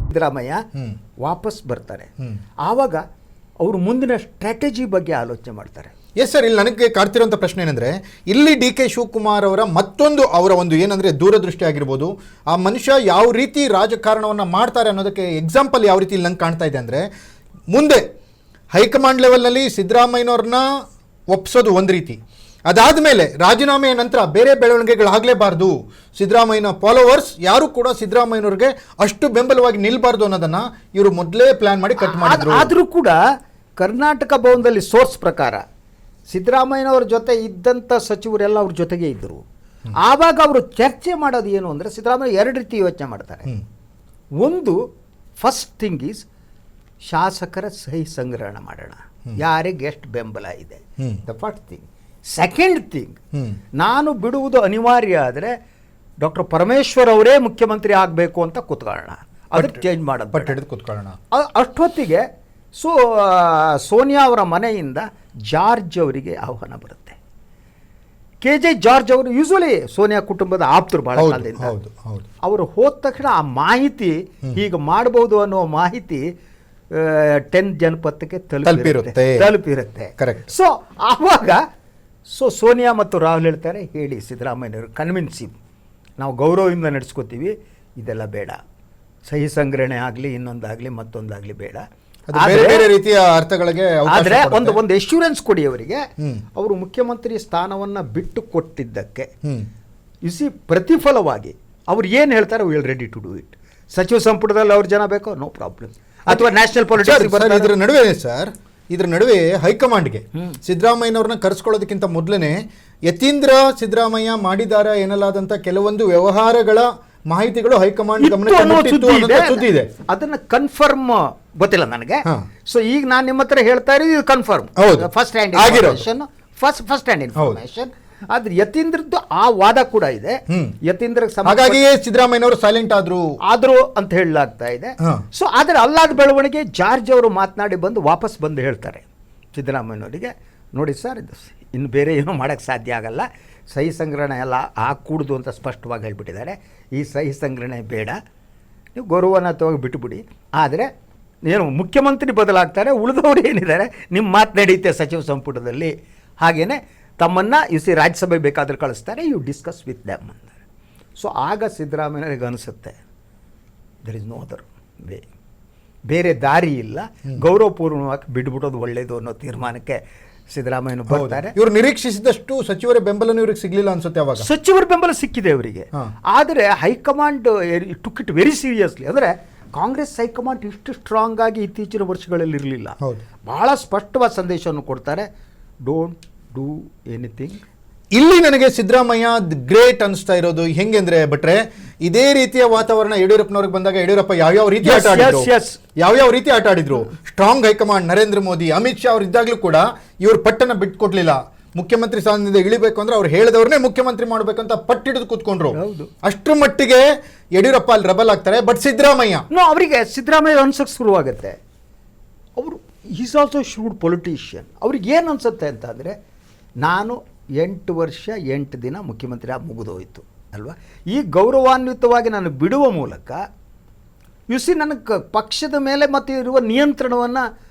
ಸಿದ್ದರಾಮಯ್ಯ ವಾಪಸ್ ಬರ್ತಾರೆ. ಆವಾಗ ಅವರು ಮುಂದಿನ ಸ್ಟ್ರಾಟಜಿ ಬಗ್ಗೆ ಆಲೋಚನೆ ಮಾಡ್ತಾರೆ. ಎಸ್ ಸರ್, ಇಲ್ಲಿ ನನಗೆ ಕಾಡ್ತಿರೋಂಥ ಪ್ರಶ್ನೆ ಏನಂದರೆ, ಇಲ್ಲಿ ಡಿ ಕೆ ಶಿವಕುಮಾರ್ ಅವರ ಮತ್ತೊಂದು ಅವರ ಒಂದು ಏನಂದರೆ ದೂರದೃಷ್ಟಿ ಆಗಿರ್ಬೋದು, ಆ ಮನುಷ್ಯ ಯಾವ ರೀತಿ ರಾಜಕಾರಣವನ್ನು ಮಾಡ್ತಾರೆ ಅನ್ನೋದಕ್ಕೆ ಎಕ್ಸಾಂಪಲ್ ಯಾವ ರೀತಿ ಇಲ್ಲಿ ನಂಗೆ ಕಾಣ್ತಾ ಇದೆ ಅಂದರೆ, ಮುಂದೆ ಹೈಕಮಾಂಡ್ ಲೆವೆಲ್ನಲ್ಲಿ ಸಿದ್ದರಾಮಯ್ಯನವ್ರನ್ನ ಒಪ್ಸೋದು ಒಂದು ರೀತಿ, ಅದಾದಮೇಲೆ ರಾಜೀನಾಮೆಯ ನಂತರ ಬೇರೆ ಬೆಳವಣಿಗೆಗಳಾಗಲೇಬಾರ್ದು, ಸಿದ್ದರಾಮಯ್ಯನ ಫಾಲೋವರ್ಸ್ ಯಾರು ಕೂಡ ಸಿದ್ದರಾಮಯ್ಯನವ್ರಿಗೆ ಅಷ್ಟು ಬೆಂಬಲವಾಗಿ ನಿಲ್ಬಾರ್ದು ಅನ್ನೋದನ್ನು ಇವರು ಮೊದಲೇ ಪ್ಲಾನ್ ಮಾಡಿ ಕಟ್ ಮಾಡಿದ್ರು. ಆದರೂ ಕೂಡ ಕರ್ನಾಟಕ ಭವನದಲ್ಲಿ ಸೋರ್ಸ್ ಪ್ರಕಾರ ಸಿದ್ದರಾಮಯ್ಯನವ್ರ ಜೊತೆ ಇದ್ದಂಥ ಸಚಿವರೆಲ್ಲ ಅವ್ರ ಜೊತೆಗೆ ಇದ್ದರು. ಆವಾಗ ಅವರು ಚರ್ಚೆ ಮಾಡೋದು ಏನು ಅಂದರೆ, ಸಿದ್ದರಾಮಯ್ಯ ಎರಡು ರೀತಿ ಯೋಚನೆ ಮಾಡ್ತಾರೆ. ಒಂದು, ಫಸ್ಟ್ ಥಿಂಗ್ ಈಸ್ ಶಾಸಕರ ಸಹಿ ಸಂಗ್ರಹಣ ಮಾಡೋಣ, ಯಾರಿಗೆ ಎಷ್ಟು ಬೆಂಬಲ ಇದೆ, the first thing. Second thing, ನಾನು ಬಿಡುವುದು ಅನಿವಾರ್ಯ ಆದರೆ ಡಾಕ್ಟರ್ ಪರಮೇಶ್ವರ್ ಅವರೇ ಮುಖ್ಯಮಂತ್ರಿ ಆಗಬೇಕು ಅಂತ ಕೂತ್ಕೊಳ್ಳೋಣ, ಅದಕ್ಕೆ ಚೇಂಜ್ ಮಾಡೋದು ಬಟ್ ಹಿಡಿದು ಕೂತ್ಕೊಳ್ಳೋಣ. ಅಷ್ಟೊತ್ತಿಗೆ ಸೋನಿಯಾ ಅವರ ಮನೆಯಿಂದ ಜಾರ್ಜ್ ಅವರಿಗೆ ಆಹ್ವಾನ ಬರುತ್ತೆ. KJ ಜಾರ್ಜ್ ಅವರು ಯೂಶ್ವಲಿ ಸೋನಿಯಾ ಕುಟುಂಬದ ಆಪ್ತರು ಬಹಳ ಕಾಲದಿಂದ. ಅವರು ಹೋದ ತಕ್ಷಣ ಆ ಮಾಹಿತಿ ಹೀಗೆ ಮಾಡಬಹುದು ಅನ್ನೋ ಮಾಹಿತಿ 10 ಜನಪದಕ್ಕೆ ತಲುಪಿರುತ್ತೆ. ಕರೆಕ್ಟ್. ಆವಾಗ ಸೋನಿಯಾ ಮತ್ತು ರಾಹುಲ್ ಹೇಳ್ತಾರೆ, ಹೇಳಿ ಸಿದ್ದರಾಮಯ್ಯನವರು ಕನ್ವಿನ್ಸಿ, ನಾವು ಗೌರವದಿಂದ ನಡೆಸ್ಕೋತೀವಿ, ಇದೆಲ್ಲ ಬೇಡ, ಸಹಿ ಸಂಗ್ರಹಣೆ ಆಗಲಿ, ಇನ್ನೊಂದಾಗಲಿ ಮತ್ತೊಂದಾಗಲಿ ಬೇಡ, ಬೇರೆ ರೀತಿಯ ಅರ್ಥಗಳಿಗೆ. ಆದರೆ ಒಂದು ಎಶ್ಯೂರೆನ್ಸ್ ಕೊಡಿ ಅವರಿಗೆ, ಅವರು ಮುಖ್ಯಮಂತ್ರಿ ಸ್ಥಾನವನ್ನು ಬಿಟ್ಟು ಕೊಟ್ಟಿದ್ದಕ್ಕೆ ಇಸಿ ಪ್ರತಿಫಲವಾಗಿ ಅವ್ರು ಏನು ಹೇಳ್ತಾರೆ, will ready to do it. ಸಚಿವ ಸಂಪುಟದಲ್ಲಿ ಅವ್ರ ಜನ ಬೇಕೋ, ನೋ ಪ್ರಾಬ್ಲಮ್. ಅಥವಾ ನ್ಯಾಷನಲ್ ಪಾಲಿಟಿಕ್ಸ್ ಇದರ ನಡುವೆ ಹೈಕಮಾಂಡ್ಗೆ ಸಿದ್ದರಾಮಯ್ಯನವ್ರನ್ನ ಕರೆಸ್ಕೊಳ್ಳೋದಕ್ಕಿಂತ ಮೊದಲೇ ಯತೀಂದ್ರ ಸಿದ್ದರಾಮಯ್ಯ ಮಾಡಿದಾರ ಎನ್ನಲಾದಂಥ ಕೆಲವೊಂದು ವ್ಯವಹಾರಗಳ ಮಾಹಿತಿಗಳು ಹೈಕಮಾಂಡ್ ಗಮನಕ್ಕೆ ಇದೆ. ಅದನ್ನ ಕನ್ಫರ್ಮ್ ಗೊತ್ತಿಲ್ಲ ನನಗೆ. ಸೊ ಈಗ ನಾನು ನಿಮ್ಮ ಹತ್ರ ಹೇಳ್ತಾ ಇರೋದು ಇದು confirm, first hand information, first hand information. ಆದ್ರೆ ಯತೀಂದ್ರದ್ದು ಆ ವಾದ ಕೂಡ ಇದೆ. ಯತೀಂದ್ರ ಹಾಗಾಗಿಯೇ ಸಿದ್ದರಾಮಯ್ಯನವರು ಸೈಲೆಂಟ್ ಆದ್ರು ಅಂತ ಹೇಳಲಾಗ್ತಾ ಇದೆ. ಸೊ ಆದ್ರೆ ಅಲ್ಲಾದ ಬೆಳವಣಿಗೆ ಜಾರ್ಜ್ ಅವರು ಮಾತನಾಡಿ ವಾಪಸ್ ಬಂದು ಹೇಳ್ತಾರೆ ಸಿದ್ದರಾಮಯ್ಯನವರಿಗೆ, ನೋಡಿ ಸರ್, ಇದು ಇನ್ನು ಬೇರೆ ಏನೂ ಮಾಡೋಕ್ಕೆ ಸಾಧ್ಯ ಆಗಲ್ಲ, ಸಹಿ ಸಂಗ್ರಹಣೆ ಎಲ್ಲ ಕೂಡುದು ಅಂತ ಸ್ಪಷ್ಟವಾಗಿ ಹೇಳ್ಬಿಟ್ಟಿದ್ದಾರೆ. ಈ ಸಹಿ ಸಂಗ್ರಹಣೆ ಬೇಡ, ನೀವು ಗೌರವನ ತಗೋಗಿ ಬಿಟ್ಟುಬಿಡಿ. ಆದರೆ ಏನು ಮುಖ್ಯಮಂತ್ರಿ ಬದಲಾಗ್ತಾರೆ, ಉಳಿದವರು ಏನಿದ್ದಾರೆ ನಿಮ್ಮ ಮಾತು ನಡೆಯುತ್ತೆ ಸಚಿವ ಸಂಪುಟದಲ್ಲಿ, ಹಾಗೇನೆ ತಮ್ಮನ್ನು ರಾಜ್ಯಸಭೆ ಬೇಕಾದ್ರೆ ಕಳಿಸ್ತಾರೆ, ಯು ಡಿಸ್ಕಸ್ ವಿತ್ ದ್ಯಾಮ್ ಅಂತಾರೆ. ಸೊ ಆಗ ಸಿದ್ದರಾಮಯ್ಯನಿಗೆ ಅನಿಸುತ್ತೆ, there is no other way, ಬೇರೆ ದಾರಿ ಇಲ್ಲ, ಗೌರವಪೂರ್ವವಾಗಿ ಬಿಡ್ಬಿಡೋದು ಒಳ್ಳೆಯದು ಅನ್ನೋ ತೀರ್ಮಾನಕ್ಕೆ ಸಿದ್ದರಾಮಯ್ಯ ಬರ್ತಾರೆ. ಇವರು ನಿರೀಕ್ಷಿಸಿದಷ್ಟು ಸಚಿವರ ಬೆಂಬಲ ಇವ್ರಿಗೆ ಸಿಗಲಿಲ್ಲ ಅನ್ಸುತ್ತೆ. ಅವಾಗ ಸಚಿವರ ಬೆಂಬಲ ಸಿಕ್ಕಿದೆ ಅವರಿಗೆ, ಆದರೆ high command took it very seriously. ಅಂದರೆ ಕಾಂಗ್ರೆಸ್ ಹೈಕಮಾಂಡ್ ಇಷ್ಟು ಸ್ಟ್ರಾಂಗ್ ಆಗಿ ಇತ್ತೀಚಿನ ವರ್ಷಗಳಲ್ಲಿ ಇರಲಿಲ್ಲ. ಬಹಳ ಸ್ಪಷ್ಟವಾದ ಸಂದೇಶವನ್ನು ಕೊಡ್ತಾರೆ, ಡೋಂಟ್ ಡೂ ಎನಿಥಿಂಗ್. ಇಲ್ಲಿ ನನಗೆ ಸಿದ್ದರಾಮಯ್ಯ ಗ್ರೇಟ್ ಅನಿಸ್ತಾ ಇರೋದು ಹೆಂಗೆಂದ್ರೆ ಭಟ್ರೆ, ಇದೇ ರೀತಿಯ ವಾತಾವರಣ ಯಡಿಯೂರಪ್ಪನವ್ರಿಗೆ ಬಂದಾಗ ಯಡಿಯೂರಪ್ಪ ಯಾವ್ಯಾವ ರೀತಿ ಆಟ ಆಡಿದ್ರು, ಸ್ಟ್ರಾಂಗ್ ಹೈಕಮಾಂಡ್ ನರೇಂದ್ರ ಮೋದಿ, ಅಮಿತ್ ಶಾ ಅವ್ರು ಇದ್ದಾಗಲೂ ಕೂಡ ಇವ್ರು ಪಟ್ಟನ ಬಿಟ್ಕೊಡ್ಲಿಲ್ಲ. ಮುಖ್ಯಮಂತ್ರಿ ಸ್ಥಾನದಿಂದ ಇಳಿಬೇಕು ಅಂದ್ರೆ ಅವ್ರು ಹೇಳಿದವ್ರನ್ನೇ ಮುಖ್ಯಮಂತ್ರಿ ಮಾಡ್ಬೇಕಂತ ಪಟ್ಟಿಡಿದು ಕೂತ್ಕೊಂಡ್ರು. ಅಷ್ಟರ ಮಟ್ಟಿಗೆ ಯಡಿಯೂರಪ್ಪ ಅಲ್ಲಿ ರೆಬಲ್ ಆಗ್ತಾರೆ. ಬಟ್ ಅವರಿಗೆ ಸಿದ್ದರಾಮಯ್ಯ ಅನ್ಸಕ್ ಶುರುವಾಗುತ್ತೆ, ಅವರು ಈಸ್ ಆಲ್ಸೋ ಶೂಡ್ ಪೊಲಿಟಿಷಿಯನ್. ಅವ್ರಿಗೆ ಏನು ಅನ್ಸುತ್ತೆ ಅಂತ ಅಂದರೆ, ನಾನು 8 ವರ್ಷ 8 ದಿನ ಮುಖ್ಯಮಂತ್ರಿ ಮುಗಿದೋಯ್ತು ಅಲ್ವಾ, ಈ ಗೌರವಾನ್ವಿತವಾಗಿ ನಾನು ಬಿಡುವ ಮೂಲಕ ನನಗೆ ಪಕ್ಷದ ಮೇಲೆ ಮತ್ತು ಇರುವ ನಿಯಂತ್ರಣವನ್ನು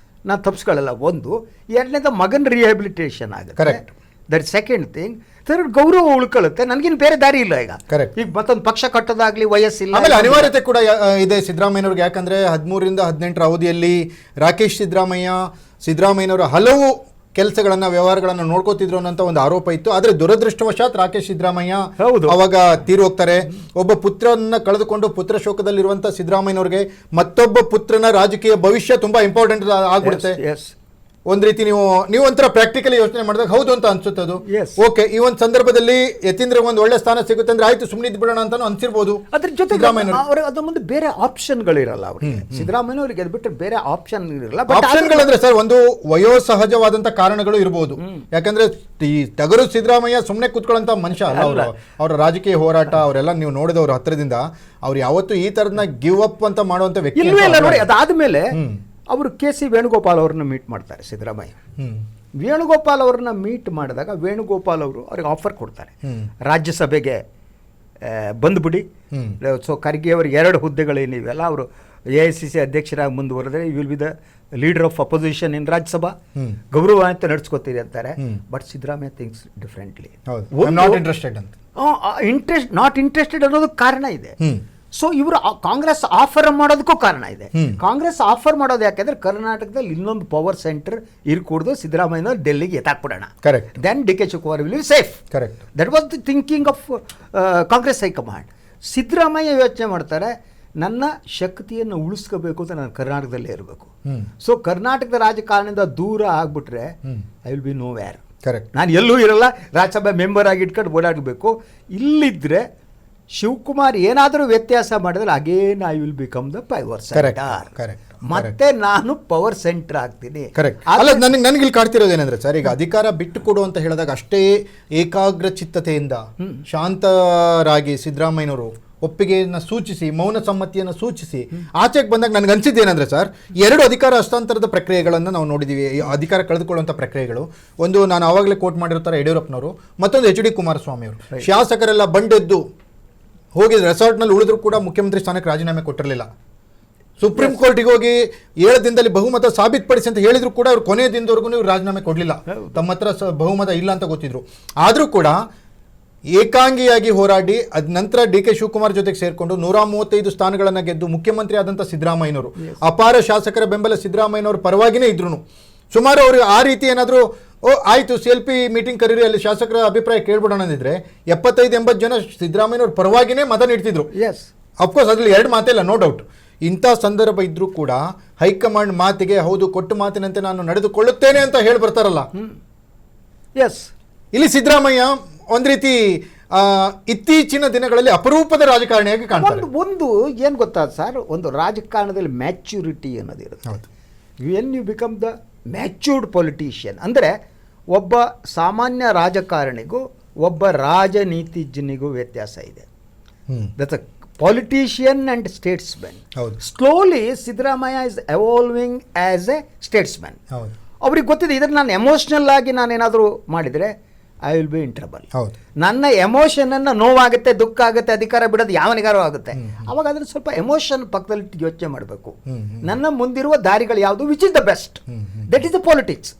ನಾನು ತಪ್ಪಿಸ್ಕೊಳ್ಳಲ್ಲ. ಒಂದು, ಎರಡನೇದು ಮಗನ ರಿಹ್ಯಾಬಿಲಿಟೇಷನ್ ಆಗುತ್ತೆ, ದಟ್ ಸೆಕೆಂಡ್ ಥಿಂಗ್. ಥರ್ಡ್, ಗೌರವ ಉಳ್ಕೊಳ್ಳುತ್ತೆ, ನನಗಿನ್ನು ಬೇರೆ ದಾರಿ ಇಲ್ಲ. ಈಗ ಮತ್ತೊಂದು ಪಕ್ಷ ಕಟ್ಟೋದಾಗ್ಲಿ ವಯಸ್ಸಿಲ್ಲ, ಆಮೇಲೆ ಅನಿವಾರ್ಯತೆ ಕೂಡ ಇದೆ ಸಿದ್ದರಾಮಯ್ಯನವ್ರಿಗೆ. ಯಾಕಂದ್ರೆ 13ರಿಂದ 18 ಅವಧಿಯಲ್ಲಿ ರಾಕೇಶ್ ಸಿದ್ದರಾಮಯ್ಯನವರ ಹಲವು ಕೆಲಸಗಳನ್ನ ವ್ಯವಹಾರಗಳನ್ನ ನೋಡ್ಕೋತಿದ್ರು ಅನ್ನೋ ಒಂದು ಆರೋಪ ಇತ್ತು. ಆದ್ರೆ ದುರದೃಷ್ಟವಶಾತ್ ರಾಕೇಶ್ ಸಿದ್ದರಾಮಯ್ಯ ಅವಾಗ ತೀರಿ ಹೋಗ್ತಾರೆ. ಒಬ್ಬ ಪುತ್ರನ ಕಳೆದುಕೊಂಡು ಪುತ್ರ ಶೋಕದಲ್ಲಿರುವಂತ ಸಿದ್ದರಾಮಯ್ಯನವ್ರಿಗೆ ಮತ್ತೊಬ್ಬ ಪುತ್ರನ ರಾಜಕೀಯ ಭವಿಷ್ಯ ತುಂಬಾ ಇಂಪಾರ್ಟೆಂಟ್ ಆಗ್ಬಿಡುತ್ತೆ. ಒಂದ್ ರೀತಿ ನೀವು ಒಂಥರ ಪ್ರಾಕ್ಟಿಕಲಿ ಯೋಚನೆ ಮಾಡಿದಾಗ ಹೌದು ಅಂತ ಅನ್ಸುತ್ತೆ ಅದು. ಓಕೆ, ಈ ಒಂದು ಸಂದರ್ಭದಲ್ಲಿ ಯತೀಂದ್ರ ಒಂದು ಒಳ್ಳೆ ಸ್ಥಾನ ಸಿಗುತ್ತೆ ಅಂದ್ರೆ ಆಯ್ತು ಸುಮ್ಮನೆ ಬಿಡೋಣ ಅಂತಾನು ಅನ್ಸಿರ್ಬೋದು. ಅದ್ರ ಜೊತೆ ಅದ್ರ ಮುಂದೆ ಬೇರೆ ಆಪ್ಷನ್ಗಳಿರಲ್ಲ ಅವರಿಗೆ. ಸಿದ್ದರಾಮಯ್ಯನವರಿಗೆ ಅದು ಬಿಟ್ಟರೆ ಬೇರೆ ಆಪ್ಷನ್ ಇರಲ್ಲ. ಆಪ್ಷನ್ಗಳಂದ್ರೆ ಸರ್, ಒಂದು ವಯೋಸಹಜವಾದಂತ ಕಾರಣಗಳು ಇರಬಹುದು. ಯಾಕಂದ್ರೆ ಈ ಟಗರು ಸಿದ್ದರಾಮಯ್ಯ ಸುಮ್ಮನೆ ಕೂತ್ಕೊಳ್ಳೋಂತ ಮನುಷ್ಯ ಅಲ್ಲ. ಅವರ ರಾಜಕೀಯ ಹೋರಾಟ ಅವರೆಲ್ಲ ನೀವು ನೋಡಿದವ್ರ ಹತ್ರದಿಂದ, ಅವ್ರು ಯಾವತ್ತೂ ಈ ತರದನ್ನ ಗಿವ್ ಅಪ್ ಅಂತ ಮಾಡುವಂತ ವ್ಯಕ್ತಿ ನೋಡಿ. ಅದಾದ್ಮೇಲೆ ಅವರು KC ವೇಣುಗೋಪಾಲ್ ಅವ್ರನ್ನ ಮೀಟ್ ಮಾಡ್ತಾರೆ ಸಿದ್ದರಾಮಯ್ಯ. ವೇಣುಗೋಪಾಲ್ ಅವ್ರನ್ನ ಮೀಟ್ ಮಾಡಿದಾಗ ವೇಣುಗೋಪಾಲ್ ಅವರು ಅವ್ರಿಗೆ ಆಫರ್ ಕೊಡ್ತಾರೆ, ರಾಜ್ಯಸಭೆಗೆ ಬಂದ್ಬಿಡಿ, ಸೊ ಖರ್ಗೆ ಅವರಿಗೆ 2 ಹುದ್ದೆಗಳೇನಿವೆಲ್ಲ ಅವರು AICC ಅಧ್ಯಕ್ಷರಾಗಿ ಮುಂದುವರೆದ್ರೆ you will be the leader of opposition in Rajya Sabha, ಗೌರವ ಅಂತ ನಡ್ಸ್ಕೊತೀರಿ ಅಂತಾರೆ. But Siddaramaiah thinks differently. Not interested ಅನ್ನೋದಕ್ಕೆ ಕಾರಣ ಇದೆ. ಸೊ ಇವರು ಕಾಂಗ್ರೆಸ್ ಆಫರ್ ಮಾಡೋದಕ್ಕೂ ಕಾರಣ ಇದೆ. ಕಾಂಗ್ರೆಸ್ ಆಫರ್ ಮಾಡೋದು ಯಾಕೆಂದ್ರೆ ಕರ್ನಾಟಕದಲ್ಲಿ ಇನ್ನೊಂದು ಪವರ್ ಸೆಂಟರ್ ಇರ್ಕೂಡ್ದು, ಸಿದ್ದರಾಮಯ್ಯ ಡೆಲ್ಲಿಗೆ ಎತ್ತಾಕ್ಬಿಡೋಣ, then D K Shivakumar will be safe. That was the thinking of Congress high command. Siddaramaiah ಯೋಚನೆ ಮಾಡ್ತಾರೆ, ನನ್ನ ಶಕ್ತಿಯನ್ನು ಉಳಿಸ್ಕೋಬೇಕು ಅಂತ ನಾನು ಕರ್ನಾಟಕದಲ್ಲೇ ಇರಬೇಕು. ಸೊ ಕರ್ನಾಟಕದ ರಾಜಕಾರಣದಿಂದ ದೂರ ಆಗ್ಬಿಟ್ರೆ I will be no wear. ನಾನು ಎಲ್ಲೂ ಇರಲ್ಲ, ರಾಜ್ಯಸಭೆ ಮೆಂಬರ್ ಆಗಿ ಇಟ್ಕೊಂಡು ಓಡಾಡಬೇಕು. ಇಲ್ಲಿದ್ರೆ ಶಿವಕುಮಾರ್ ಏನಾದರೂ ವ್ಯತ್ಯಾಸ ಮಾಡಿದ್ರೆ again I will become the power centre, ಮತ್ತೆ ನಾನು ಪವರ್ ಸೆಂಟರ್ ಆಗ್ತೀನಿ. ಅಲ್ಲ, ನನಗೆ ಇಲ್ಲಿ ಕಾಡ್ತಿರೋದೇನೆಂದ್ರೆ ಸರ್, ಈಗ ಅಧಿಕಾರ ಬಿಟ್ಟು ಕೊಡು ಅಂತ ಹೇಳಿದಾಗ ಅಷ್ಟೇ ಏಕಾಗ್ರ ಚಿತ್ತತೆಯಿಂದ ಶಾಂತರಾಗಿ ಸಿದ್ದರಾಮಯ್ಯನವರು ಒಪ್ಪಿಗೆಯನ್ನು ಸೂಚಿಸಿ, ಮೌನ ಸಮ್ಮತಿಯನ್ನು ಸೂಚಿಸಿ ಆಚೆಗೆ ಬಂದಾಗ ನನಗೆ ಅನ್ಸಿದ್ದೇನೆಂದ್ರೆ ಸರ್, 2 ಅಧಿಕಾರ ಹಸ್ತಾಂತರದ ಪ್ರಕ್ರಿಯೆಗಳನ್ನು ನಾವು ನೋಡಿದ್ದೀವಿ. ಅಧಿಕಾರ ಕಳೆದುಕೊಳ್ಳುವಂಥ ಪ್ರಕ್ರಿಯೆಗಳು, ಒಂದು ನಾನು ಆವಾಗಲೇ ಕೋಟ್ ಮಾಡಿರ್ತಾರೆ ಯಡಿಯೂರಪ್ಪನವರು, ಮತ್ತೊಂದು HD ಕುಮಾರಸ್ವಾಮಿ ಅವರು. ಶಾಸಕರೆಲ್ಲ ಬಂಡೆದ್ದು ಹೋಗಿ ರೆಸಾರ್ಟ್ನಲ್ಲಿ ಉಳಿದ್ರು ಕೂಡ ಮುಖ್ಯಮಂತ್ರಿ ಸ್ಥಾನಕ್ಕೆ ರಾಜೀನಾಮೆ ಕೊಟ್ಟಿರಲಿಲ್ಲ. ಸುಪ್ರೀಂ ಕೋರ್ಟಿಗೆ ಹೋಗಿ 7 ದಿನದಲ್ಲಿ ಬಹುಮತ ಸಾಬೀತುಪಡಿಸಿ ಅಂತ ಹೇಳಿದ್ರು ಕೂಡ ಅವ್ರು ಕೊನೆಯ ದಿನದವರೆಗೂ ಇವ್ರು ರಾಜೀನಾಮೆ ಕೊಡಲಿಲ್ಲ. ತಮ್ಮ ಹತ್ರ ಬಹುಮತ ಇಲ್ಲ ಅಂತ ಗೊತ್ತಿದ್ರು. ಆದರೂ ಕೂಡ ಏಕಾಂಗಿಯಾಗಿ ಹೋರಾಡಿ ಅದ ನಂತರ ಡಿ ಕೆ ಶಿವಕುಮಾರ್ ಜೊತೆಗೆ ಸೇರಿಕೊಂಡು 135 ಸ್ಥಾನಗಳನ್ನು ಗೆದ್ದು ಮುಖ್ಯಮಂತ್ರಿ ಆದಂಥ ಸಿದ್ದರಾಮಯ್ಯನವರು, ಅಪಾರ ಶಾಸಕರ ಬೆಂಬಲ ಸಿದ್ದರಾಮಯ್ಯನವರು ಪರವಾಗಿಯೇ ಇದ್ರು. ಸುಮಾರು ಅವರು ಆ ರೀತಿ ಏನಾದರೂ ಆಯಿತು CLP ಮೀಟಿಂಗ್ ಕರೀರಿ, ಅಲ್ಲಿ ಶಾಸಕರ ಅಭಿಪ್ರಾಯ ಕೇಳ್ಬಿಡೋಣ ಅಂದಿದ್ರೆ 75-80 ಜನ ಸಿದ್ದರಾಮಯ್ಯನವ್ರ ಪರವಾಗಿಯೇ ಮತ ನೀಡ್ತಿದ್ರು. ಅಫ್ಕೋರ್ಸ್ ಅದ್ರಲ್ಲಿ 2 ಮಾತಿಲ್ಲ, ನೋ ಡೌಟ್. ಇಂಥ ಸಂದರ್ಭ ಇದ್ರೂ ಕೂಡ ಹೈಕಮಾಂಡ್ ಮಾತಿಗೆ ಹೌದು, ಕೊಟ್ಟು ಮಾತಿನಂತೆ ನಾನು ನಡೆದುಕೊಳ್ಳುತ್ತೇನೆ ಅಂತ ಹೇಳಿ ಬರ್ತಾರಲ್ಲ. ಇಲ್ಲಿ ಸಿದ್ದರಾಮಯ್ಯ ಒಂದು ರೀತಿ ಇತ್ತೀಚಿನ ದಿನಗಳಲ್ಲಿ ಅಪರೂಪದ ರಾಜಕಾರಣಿಯಾಗಿ ಕಾಣ್ತಾರೆ. ಒಂದು ಏನು ಗೊತ್ತಾ ಸರ್, ಒಂದು ರಾಜಕಾರಣದಲ್ಲಿ ಮ್ಯಾಚ್ಯೂರಿಟಿ ಅನ್ನೋದಿರುತ್ತೆ. When you become the ಮ್ಯಾಚ್ಯೂರ್ಡ್ politician ಅಂದರೆ ಒಬ್ಬ ಸಾಮಾನ್ಯ ರಾಜಕಾರಣಿಗೂ ಒಬ್ಬ ರಾಜನೀತಿಜ್ಞನಿಗೂ ವ್ಯತ್ಯಾಸ ಇದೆ. That's a politician and statesman. Slowly Siddaramaiah is evolving as A statesman. ಅವ್ರಿಗೆ ಗೊತ್ತಿದೆ, ಇದನ್ನು ನಾನು ಎಮೋಷ್ನಲ್ ಆಗಿ ನಾನೇನಾದರೂ ಮಾಡಿದರೆ I will be in trouble. ನನ್ನ ಎಮೋಷನನ್ನು ನೋವಾಗುತ್ತೆ, ದುಃಖ ಆಗುತ್ತೆ, ಅಧಿಕಾರ ಬಿಡೋದು ಯಾವನಿಗಾರು ಆಗುತ್ತೆ. ಅವಾಗ ಅದನ್ನು ಸ್ವಲ್ಪ ಎಮೋಷನ್ ಪಕ್ಕದಲ್ಲಿ ಯೋಚನೆ ಮಾಡಬೇಕು. ನನ್ನ ಮುಂದಿರುವ ದಾರಿಗಳು ಯಾವುದು, which is the best, that is the politics.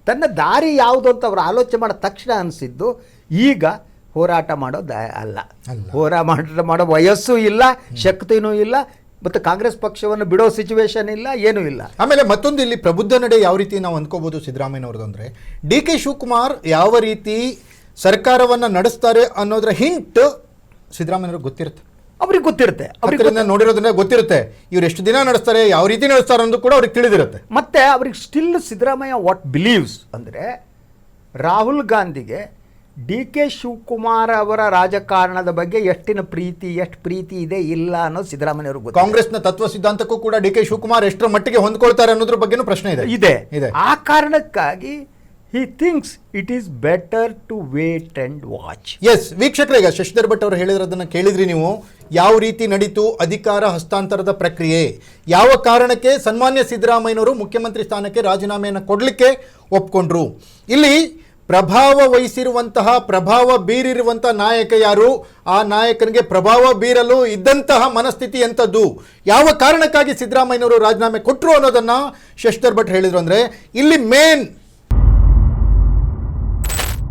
ತನ್ನ ದಾರಿ ಯಾವುದು ಅಂತ ಅವರು ಆಲೋಚನೆ ಮಾಡಿದ ತಕ್ಷಣ ಅನಿಸಿದ್ದು, ಈಗ ಹೋರಾಟ ಮಾಡೋದು ಅಲ್ಲ, ಹೋರಾಟ ಮಾಡೋ ವಯಸ್ಸು ಇಲ್ಲ, ಶಕ್ತಿನೂ ಇಲ್ಲ, ಮತ್ತು ಕಾಂಗ್ರೆಸ್ ಪಕ್ಷವನ್ನು ಬಿಡೋ ಸಿಚುವೇಶನ್ ಇಲ್ಲ, ಏನೂ ಇಲ್ಲ. ಆಮೇಲೆ ಮತ್ತೊಂದು ಇಲ್ಲಿ ಪ್ರಬುದ್ಧ ನಡೆ ಯಾವ ರೀತಿ ನಾವು ಅಂದ್ಕೋಬಹುದು ಸಿದ್ದರಾಮಯ್ಯನವ್ರದ್ದು ಅಂದರೆ, ಡಿ ಕೆ ಶಿವಕುಮಾರ್ ಯಾವ ರೀತಿ ಸರ್ಕಾರವನ್ನು ನಡೆಸ್ತಾರೆ ಅನ್ನೋದರ ಹಿಂಟ್ ಸಿದ್ದರಾಮಯ್ಯವ್ರಿಗೆ ಗೊತ್ತಿರುತ್ತೆ. ಅವ್ರಿಗೆ ಗೊತ್ತಿರುತ್ತೆ, ಅವರಿಂದ ನೋಡಿರೋದ್ರಿಂದ ಗೊತ್ತಿರುತ್ತೆ ಇವ್ರು ಎಷ್ಟು ದಿನ ನಡೆಸ್ತಾರೆ, ಯಾವ ರೀತಿ ನಡೆಸ್ತಾರೆ ಅನ್ನೋದು ಕೂಡ ಅವ್ರಿಗೆ ತಿಳಿದಿರುತ್ತೆ. ಮತ್ತೆ ಅವ್ರಿಗೆ ಸ್ಟಿಲ್ ಸಿದ್ದರಾಮಯ್ಯ ವಾಟ್ ಬಿಲೀವ್ಸ್ ಅಂದರೆ, ರಾಹುಲ್ ಗಾಂಧಿಗೆ ಡಿ ಕೆ ಶಿವಕುಮಾರ್ ಅವರ ರಾಜಕಾರಣದ ಬಗ್ಗೆ ಎಷ್ಟು ಪ್ರೀತಿ ಇದೆ ಇಲ್ಲ ಅನ್ನೋದು ಸಿದ್ದರಾಮಯ್ಯವ್ರಿಗೆ ಗೊತ್ತು. ಕಾಂಗ್ರೆಸ್ನ ತತ್ವ ಸಿದ್ಧಾಂತಕ್ಕೂ ಕೂಡ ಡಿ ಕೆ ಶಿವಕುಮಾರ್ ಎಷ್ಟರ ಮಟ್ಟಿಗೆ ಹೊಂದ್ಕೊಳ್ತಾರೆ ಅನ್ನೋದ್ರ ಬಗ್ಗೆನೂ ಪ್ರಶ್ನೆ ಇದೆ. ಆ ಕಾರಣಕ್ಕಾಗಿ he thinks it is better to wait and watch. Yes ವೀಕ್ಷಕರೇ, ಈಗ ಶಶಿಧರ್ ಭಟ್ ಅವರು ಹೇಳಿರೋದನ್ನು ಕೇಳಿದ್ರಿ ನೀವು. ಯಾವ ರೀತಿ ನಡೀತು ಅಧಿಕಾರ ಹಸ್ತಾಂತರದ ಪ್ರಕ್ರಿಯೆ, ಯಾವ ಕಾರಣಕ್ಕೆ ಸನ್ಮಾನ್ಯ ಸಿದ್ದರಾಮಯ್ಯನವರು ಮುಖ್ಯಮಂತ್ರಿ ಸ್ಥಾನಕ್ಕೆ ರಾಜೀನಾಮೆಯನ್ನು ಕೊಡಲಿಕ್ಕೆ ಒಪ್ಕೊಂಡ್ರು. ಇಲ್ಲಿ ಪ್ರಭಾವ ವಹಿಸಿರುವಂತಹ, ಪ್ರಭಾವ ಬೀರಿರುವಂತಹ ನಾಯಕ ಯಾರು, ಆ ನಾಯಕನಿಗೆ ಪ್ರಭಾವ ಬೀರಲು ಇದ್ದಂತಹ ಮನಸ್ಥಿತಿ ಎಂಥದ್ದು, ಯಾವ ಕಾರಣಕ್ಕಾಗಿ ಸಿದ್ದರಾಮಯ್ಯನವರು ರಾಜೀನಾಮೆ ಕೊಟ್ಟರು ಅನ್ನೋದನ್ನು ಶಶಿಧರ್ ಭಟ್ ಹೇಳಿದ್ರು. ಅಂದರೆ ಇಲ್ಲಿ ಮೇನ್